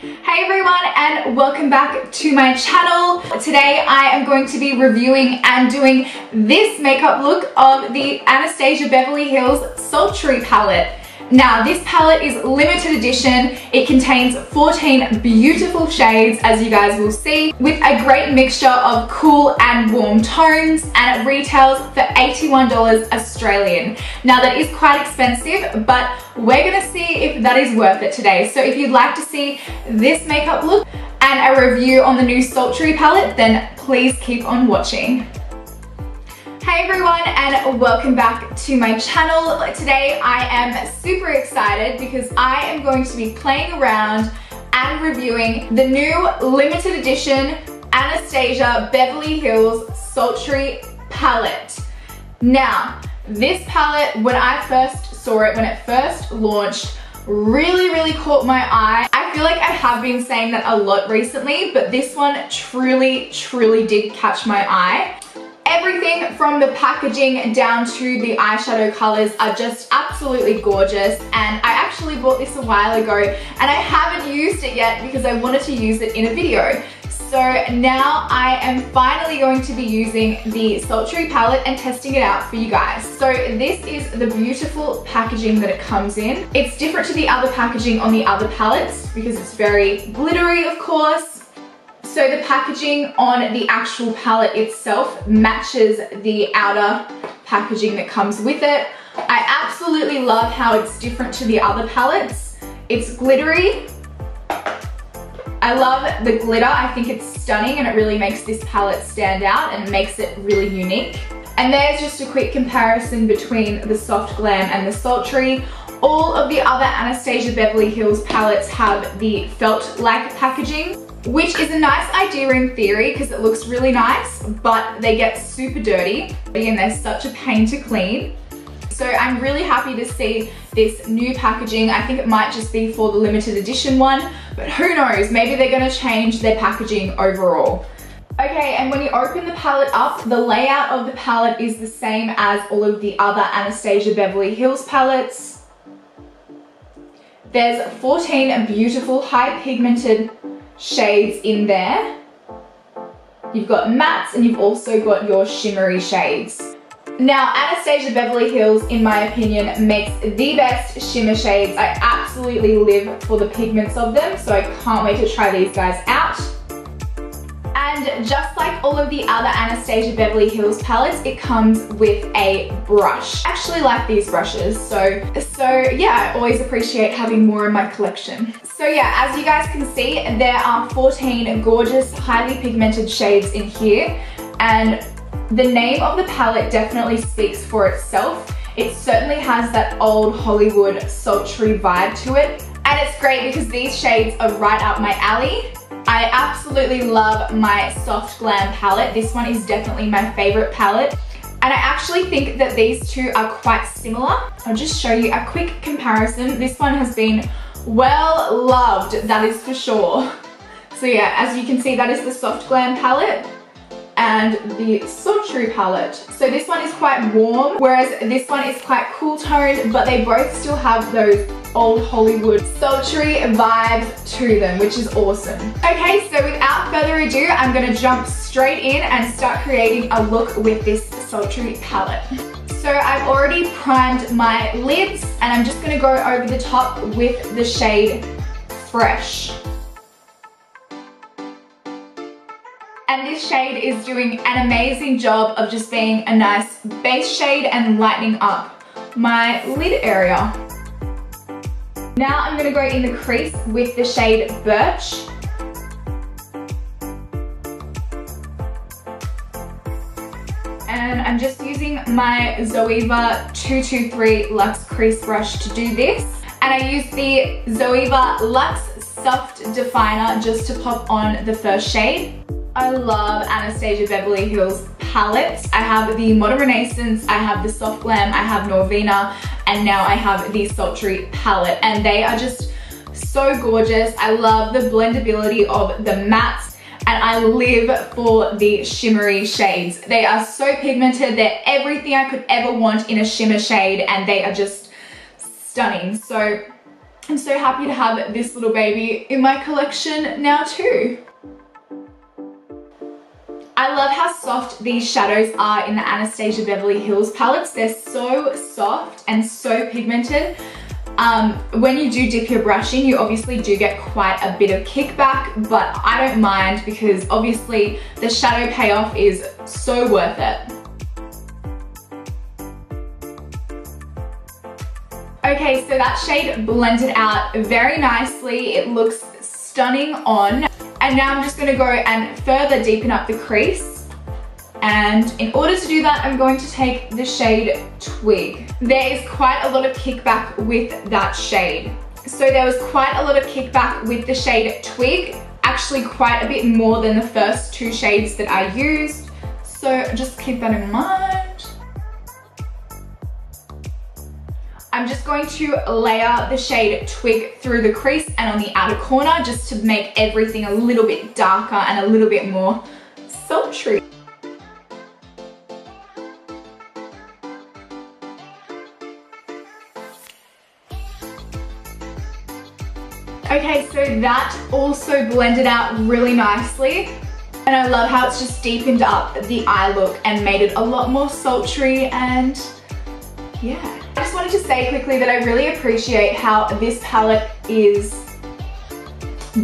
Hey everyone, and welcome back to my channel. Today I am going to be reviewing and doing this makeup look of the Anastasia Beverly Hills Sultry palette. Now this palette is limited edition. It contains 14 beautiful shades, as you guys will see, with a great mixture of cool and warm tones, and it retails for $81 Australian. Now that is quite expensive, but we're gonna see if that is worth it today. So if you'd like to see this makeup look and a review on the new Sultry palette, then please keep on watching. Hey everyone, and welcome back to my channel. Today I am super excited because I am going to be playing around and reviewing the new limited edition Anastasia Beverly Hills Sultry palette. Now, this palette, when I first saw it, when it first launched, really caught my eye. I feel like I have been saying that a lot recently, but this one truly did catch my eye. Everything from the packaging down to the eyeshadow colors are just absolutely gorgeous, and I actually bought this a while ago and I haven't used it yet because I wanted to use it in a video. So now I am finally going to be using the Sultry palette and testing it out for you guys. So this is the beautiful packaging that it comes in. It's different to the other packaging on the other palettes because it's very glittery, of course. So the packaging on the actual palette itself matches the outer packaging that comes with it. I absolutely love how it's different to the other palettes. It's glittery. I love the glitter. I think it's stunning and it really makes this palette stand out and makes it really unique. And there's just a quick comparison between the Soft Glam and the Sultry. All of the other Anastasia Beverly Hills palettes have the felt-like packaging, which is a nice idea in theory because it looks really nice, but they get super dirty and they're such a pain to clean. So I'm really happy to see this new packaging. I think it might just be for the limited edition one, but who knows, maybe they're gonna change their packaging overall. Okay, and when you open the palette up, the layout of the palette is the same as all of the other Anastasia Beverly Hills palettes. There's 14 beautiful high pigmented shades in there. You've got mattes and you've also got your shimmery shades. Now, Anastasia Beverly Hills, in my opinion, makes the best shimmer shades. I absolutely live for the pigments of them, so I can't wait to try these guys out. And just like all of the other Anastasia Beverly Hills palettes, it comes with a brush. I actually like these brushes, so yeah, I always appreciate having more in my collection. So yeah, as you guys can see, there are 14 gorgeous, highly pigmented shades in here, and the name of the palette definitely speaks for itself. It certainly has that old Hollywood sultry vibe to it, and it's great because these shades are right up my alley. I absolutely love my Soft Glam palette. This one is definitely my favorite palette. And I actually think that these two are quite similar. I'll just show you a quick comparison. This one has been well loved, that is for sure. So yeah, as you can see, that is the Soft Glam palette and the Sultry palette. So this one is quite warm, whereas this one is quite cool toned, but they both still have those old Hollywood sultry vibes to them, which is awesome. Okay, so without further ado, I'm gonna jump straight in and start creating a look with this Sultry palette. So I've already primed my lids and I'm just gonna go over the top with the shade Fresh. And this shade is doing an amazing job of just being a nice base shade and lightening up my lid area. Now I'm going to go in the crease with the shade Birch. And I'm just using my Zoeva 223 Luxe Crease Brush to do this. And I use the Zoeva Luxe Soft Definer just to pop on the first shade. I love Anastasia Beverly Hills palettes. I have the Modern Renaissance, I have the Soft Glam, I have Norvina, and now I have the Sultry palette. And they are just so gorgeous. I love the blendability of the mattes, and I live for the shimmery shades. They are so pigmented. They're everything I could ever want in a shimmer shade, and they are just stunning. So I'm so happy to have this little baby in my collection now too. I love how soft these shadows are in the Anastasia Beverly Hills palettes. They're so soft and so pigmented. When you do dip your brush in, you obviously do get quite a bit of kickback, but I don't mind because obviously the shadow payoff is so worth it. Okay, so that shade blended out very nicely. It looks stunning on. And now I'm just gonna go and further deepen up the crease. And in order to do that, I'm going to take the shade Twig. There is quite a lot of kickback with that shade. So there was quite a lot of kickback with the shade Twig, actually quite a bit more than the first two shades that I used. So just keep that in mind. I'm just going to layer the shade Twig through the crease and on the outer corner just to make everything a little bit darker and a little bit more sultry. Okay, so that also blended out really nicely. And I love how it's just deepened up the eye look and made it a lot more sultry, and yeah. I just wanted to say quickly that I really appreciate how this palette is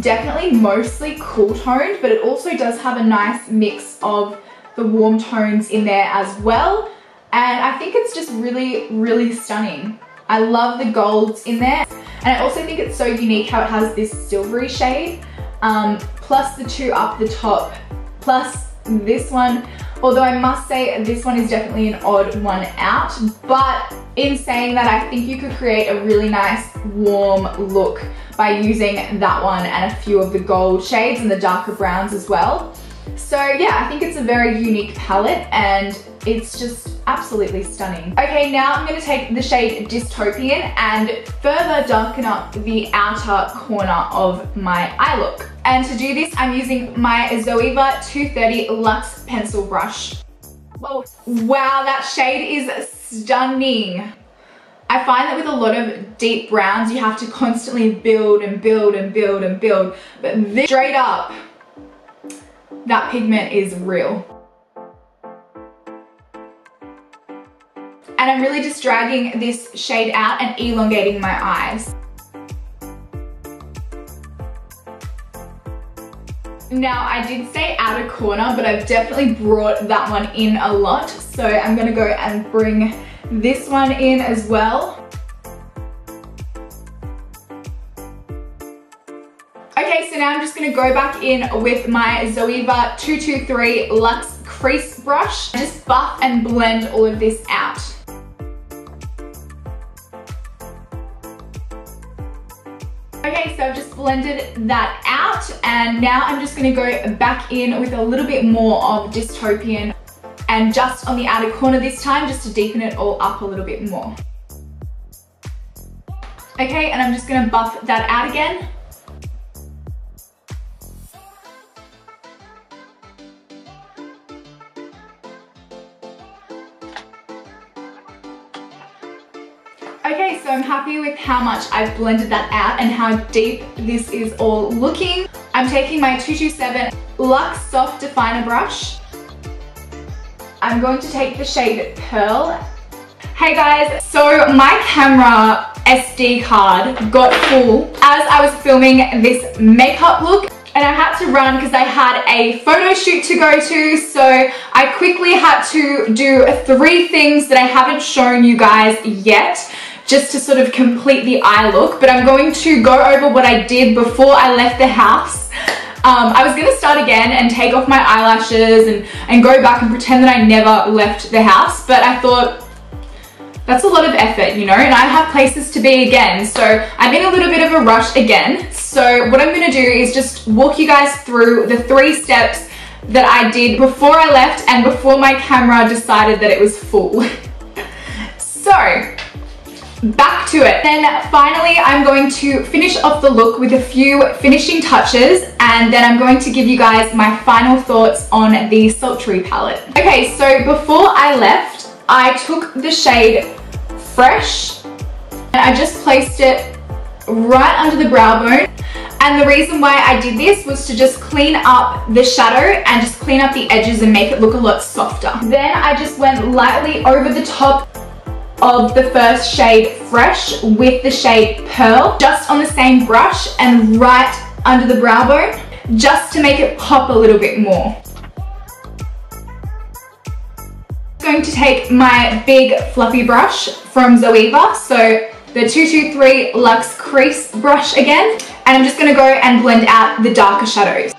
definitely mostly cool toned, but it also does have a nice mix of the warm tones in there as well. And I think it's just really, really stunning. I love the golds in there. And I also think it's so unique how it has this silvery shade, plus the two up the top, plus this one. Although I must say this one is definitely an odd one out, but in saying that, I think you could create a really nice warm look by using that one and a few of the gold shades and the darker browns as well. So yeah, I think it's a very unique palette and it's just absolutely stunning. Okay, now I'm going to take the shade Dystopian and further darken up the outer corner of my eye look. And to do this, I'm using my Zoeva 230 Luxe pencil brush. Whoa. Wow, that shade is stunning. I find that with a lot of deep browns, you have to constantly build and build and build and build. But this, straight up, that pigment is real. And I'm really just dragging this shade out and elongating my eyes. Now, I did say outer corner, but I've definitely brought that one in a lot. So I'm gonna go and bring this one in as well. Okay, so now I'm just gonna go back in with my Zoeva 223 Luxe crease brush. Just buff and blend all of this out. Okay, so I've just blended that out, and now I'm just gonna go back in with a little bit more of Dystopian and just on the outer corner this time, just to deepen it all up a little bit more. Okay, and I'm just gonna buff that out again. Okay, so I'm happy with how much I've blended that out and how deep this is all looking. I'm taking my 227 Luxe Soft Definer brush. I'm going to take the shade Pearl. Hey guys, so my camera SD card got full as I was filming this makeup look, and I had to run because I had a photo shoot to go to, so I quickly had to do 3 things that I haven't shown you guys yet, just to sort of complete the eye look. But I'm going to go over what I did before I left the house. I was gonna start again and take off my eyelashes and go back and pretend that I never left the house, but I thought, that's a lot of effort, you know, and I have places to be again, so I'm in a little bit of a rush again. So what I'm gonna do is just walk you guys through the 3 steps that I did before I left and before my camera decided that it was full. So, back to it. Then finally, I'm going to finish off the look with a few finishing touches, and then I'm going to give you guys my final thoughts on the Sultry palette. Okay, so before I left, I took the shade Fresh and I just placed it right under the brow bone. And the reason why I did this was to just clean up the shadow and just clean up the edges and make it look a lot softer. Then I just went lightly over the top of the first shade Fresh with the shade Pearl, just on the same brush and right under the brow bone, just to make it pop a little bit more. I'm going to take my big fluffy brush from Zoeva, so the 223 Luxe Crease brush again, and I'm just going to go and blend out the darker shadows.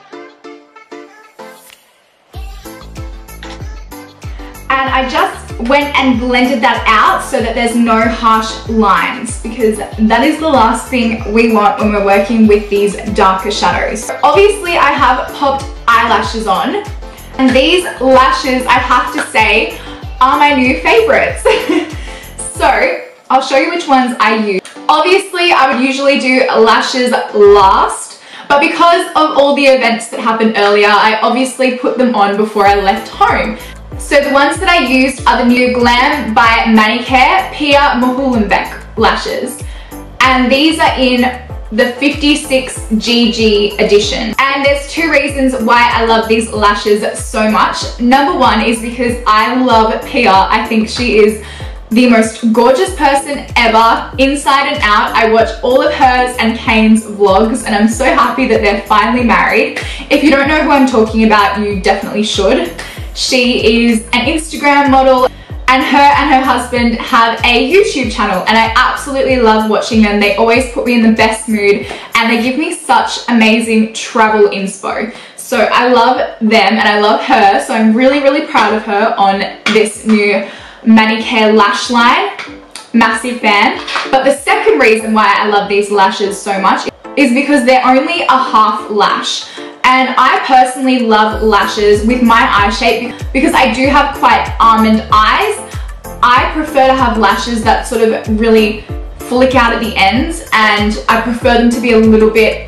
And I just went and blended that out so that there's no harsh lines, because that is the last thing we want when we're working with these darker shadows. So obviously I have popped eyelashes on, and these lashes, I have to say, are my new favorites. So I'll show you which ones I use. Obviously, I would usually do lashes last, but because of all the events that happened earlier, I obviously put them on before I left home. So the ones that I used are the new Glam by Manicare Pia Mohulenbeek lashes. And these are in the 56GG edition. And there's two reasons why I love these lashes so much. Number one is because I love Pia. I think she is the most gorgeous person ever, inside and out. I watch all of hers and Kane's vlogs, and I'm so happy that they're finally married. If you don't know who I'm talking about, you definitely should. She is an Instagram model, and her husband have a YouTube channel, and I absolutely love watching them. They always put me in the best mood, and they give me such amazing travel inspo. So I love them and I love her, so I'm really, really proud of her on this new Manicare lash line. Massive fan. But the second reason why I love these lashes so much is because they're only a half lash. And I personally love lashes with my eye shape because I do have quite almond eyes. I prefer to have lashes that sort of really flick out at the ends, and I prefer them to be a little bit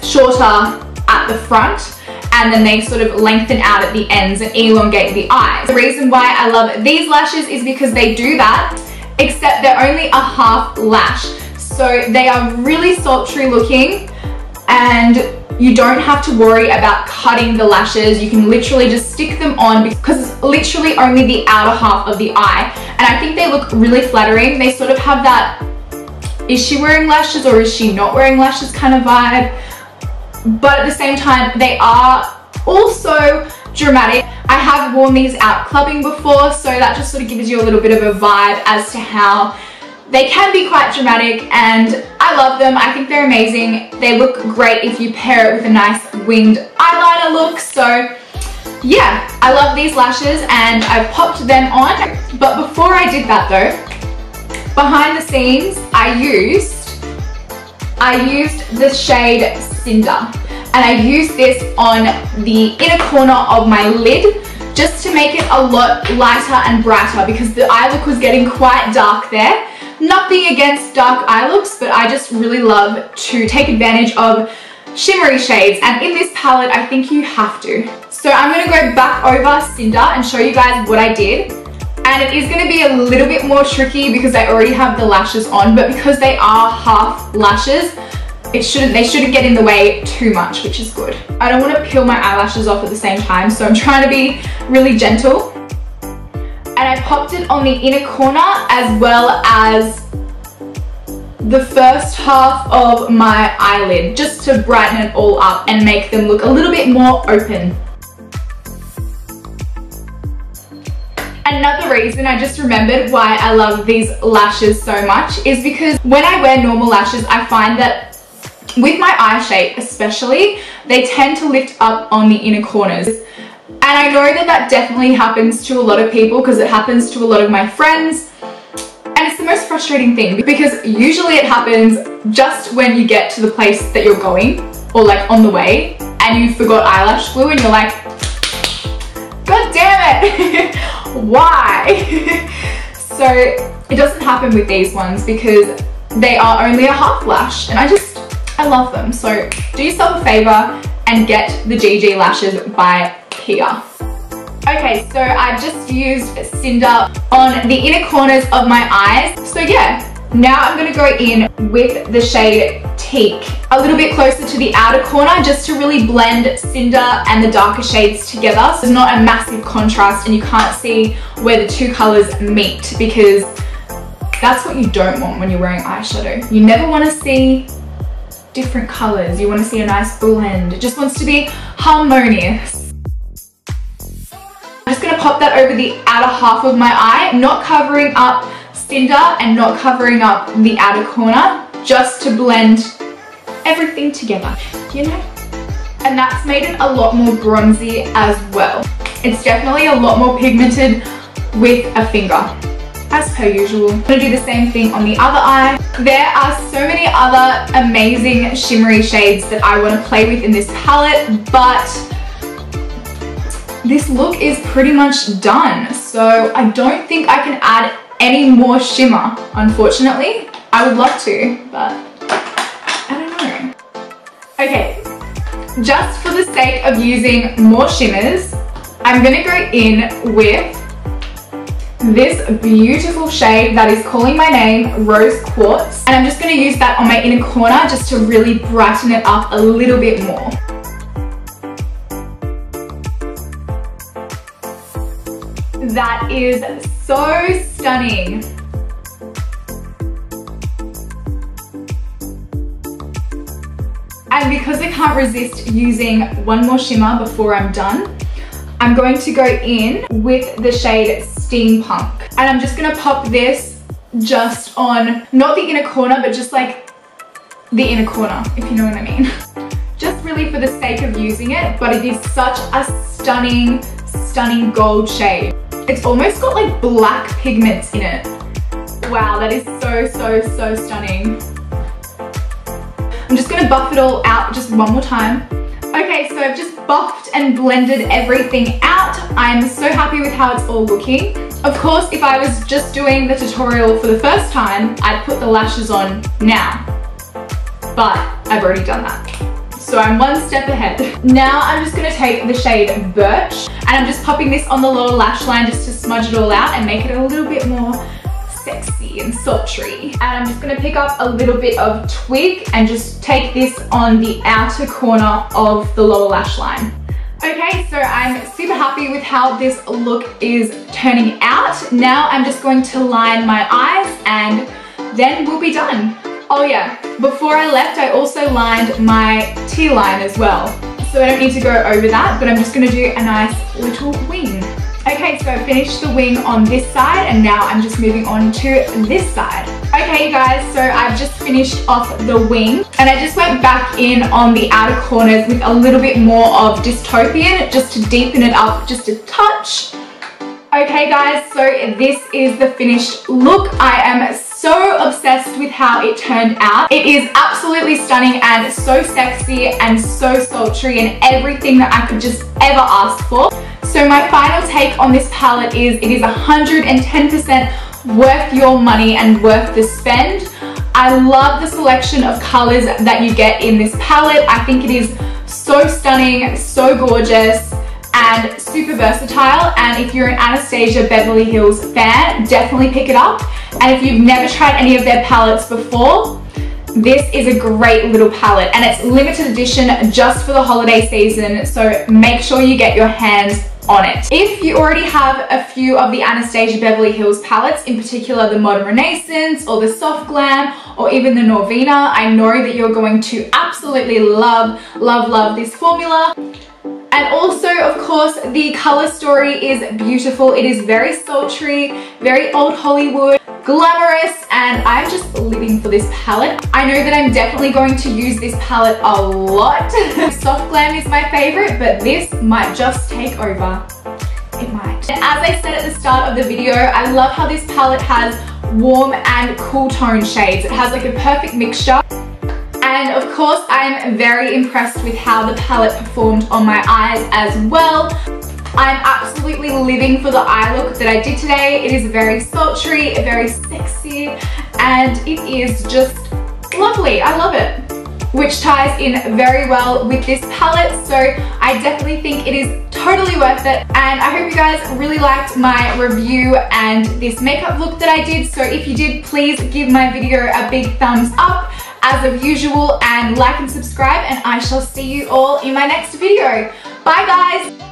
shorter at the front, and then they sort of lengthen out at the ends and elongate the eyes. The reason why I love these lashes is because they do that, except they're only a half lash. So they are really sultry looking, and you don't have to worry about cutting the lashes. You can literally just stick them on because it's literally only the outer half of the eye. And I think they look really flattering. They sort of have that, is she wearing lashes or is she not wearing lashes kind of vibe. But at the same time, they are also dramatic. I have worn these out clubbing before, so that just sort of gives you a little bit of a vibe as to how they can be quite dramatic, and I love them. I think they're amazing. They look great if you pair it with a nice winged eyeliner look. So yeah, I love these lashes and I popped them on. But before I did that though, behind the scenes, I used the shade Cinder, and I used this on the inner corner of my lid just to make it a lot lighter and brighter because the eye look was getting quite dark there. Nothing against dark eye looks, but I just really love to take advantage of shimmery shades, and in this palette I think you have to. So I'm going to go back over Cinder and show you guys what I did. And it is going to be a little bit more tricky because I already have the lashes on, but because they are half lashes, they shouldn't get in the way too much, which is good. I don't want to peel my eyelashes off at the same time, so I'm trying to be really gentle. And I popped it on the inner corner as well as the first half of my eyelid, just to brighten it all up and make them look a little bit more open. Another reason I just remembered why I love these lashes so much is because when I wear normal lashes, I find that with my eye shape especially, they tend to lift up on the inner corners. And I know that that definitely happens to a lot of people because it happens to a lot of my friends. And it's the most frustrating thing because usually it happens just when you get to the place that you're going or like on the way and you forgot eyelash glue and you're like, God damn it, why? So it doesn't happen with these ones because they are only a half lash and I love them. So do yourself a favor and get the GG lashes by Pia. Okay, so I've just used Cinder on the inner corners of my eyes. So yeah, Now I'm gonna go in with the shade Teak, a little bit closer to the outer corner, just to really blend Cinder and the darker shades together. So there's not a massive contrast and you can't see where the two colors meet, because that's what you don't want when you're wearing eyeshadow. You never wanna see different colors. You wanna see a nice blend. It just wants to be harmonious. I'm just gonna pop that over the outer half of my eye, not covering up Cinder and not covering up the outer corner, just to blend everything together, you know? And that's made it a lot more bronzy as well. It's definitely a lot more pigmented with a finger, as per usual. I'm gonna do the same thing on the other eye. There are so many other amazing shimmery shades that I want to play with in this palette, but this look is pretty much done. So I don't think I can add any more shimmer, unfortunately. I would love to, but I don't know. Okay, just for the sake of using more shimmers, I'm gonna go in with this beautiful shade that is calling my name, Rose Quartz. And I'm just gonna use that on my inner corner just to really brighten it up a little bit more. That is so stunning. And because I can't resist using one more shimmer before I'm done, I'm going to go in with the shade Steampunk. And I'm just gonna pop this just on, not the inner corner, but just like the inner corner, if you know what I mean. Just really for the sake of using it, but it is such a stunning, stunning gold shade. It's almost got like black pigments in it. Wow, that is so, so, so stunning. I'm just gonna buff it all out just one more time. Okay, so I've just buffed and blended everything out. I'm so happy with how it's all looking. Of course, if I was just doing the tutorial for the first time, I'd put the lashes on now, but I've already done that. So I'm one step ahead. Now I'm just gonna take the shade Birch, and I'm just popping this on the lower lash line just to smudge it all out and make it a little bit more sexy and sultry. And I'm just gonna pick up a little bit of Twig and just take this on the outer corner of the lower lash line. Okay, so I'm super happy with how this look is turning out. Now I'm just going to line my eyes and then we'll be done. Oh yeah, before I left, I also lined my T-line as well. So I don't need to go over that, but I'm just gonna do a nice little wing. Okay, so I finished the wing on this side and now I'm just moving on to this side. Okay, you guys, so I've just finished off the wing and I just went back in on the outer corners with a little bit more of Dystopian just to deepen it up just a touch. Okay guys, so this is the finished look. I am so obsessed with how it turned out. It is absolutely stunning and so sexy and so sultry and everything that I could just ever ask for. So my final take on this palette is it is 110% worth your money and worth the spend. I love the selection of colors that you get in this palette. I think it is so stunning, so gorgeous, and super versatile. And if you're an Anastasia Beverly Hills fan, definitely pick it up. And if you've never tried any of their palettes before, this is a great little palette and it's limited edition just for the holiday season, so make sure you get your hands on it. If you already have a few of the Anastasia Beverly Hills palettes, in particular the Modern Renaissance or the Soft Glam or even the Norvina, I know that you're going to absolutely love, love, love this formula. And also, of course, the color story is beautiful. It is very sultry, very old Hollywood, glamorous, and I'm just living for this palette. I know that I'm definitely going to use this palette a lot. Soft Glam is my favorite, but this might just take over. It might. And as I said at the start of the video, I love how this palette has warm and cool tone shades. It has like a perfect mixture. And of course, I'm very impressed with how the palette performed on my eyes as well. I'm absolutely living for the eye look that I did today. It is very sultry, very sexy, and it is just lovely. I love it. which ties in very well with this palette. So I definitely think it is totally worth it. And I hope you guys really liked my review and this makeup look that I did. So if you did, please give my video a big thumbs up as of usual, and like and subscribe, and I shall see you all in my next video. Bye guys!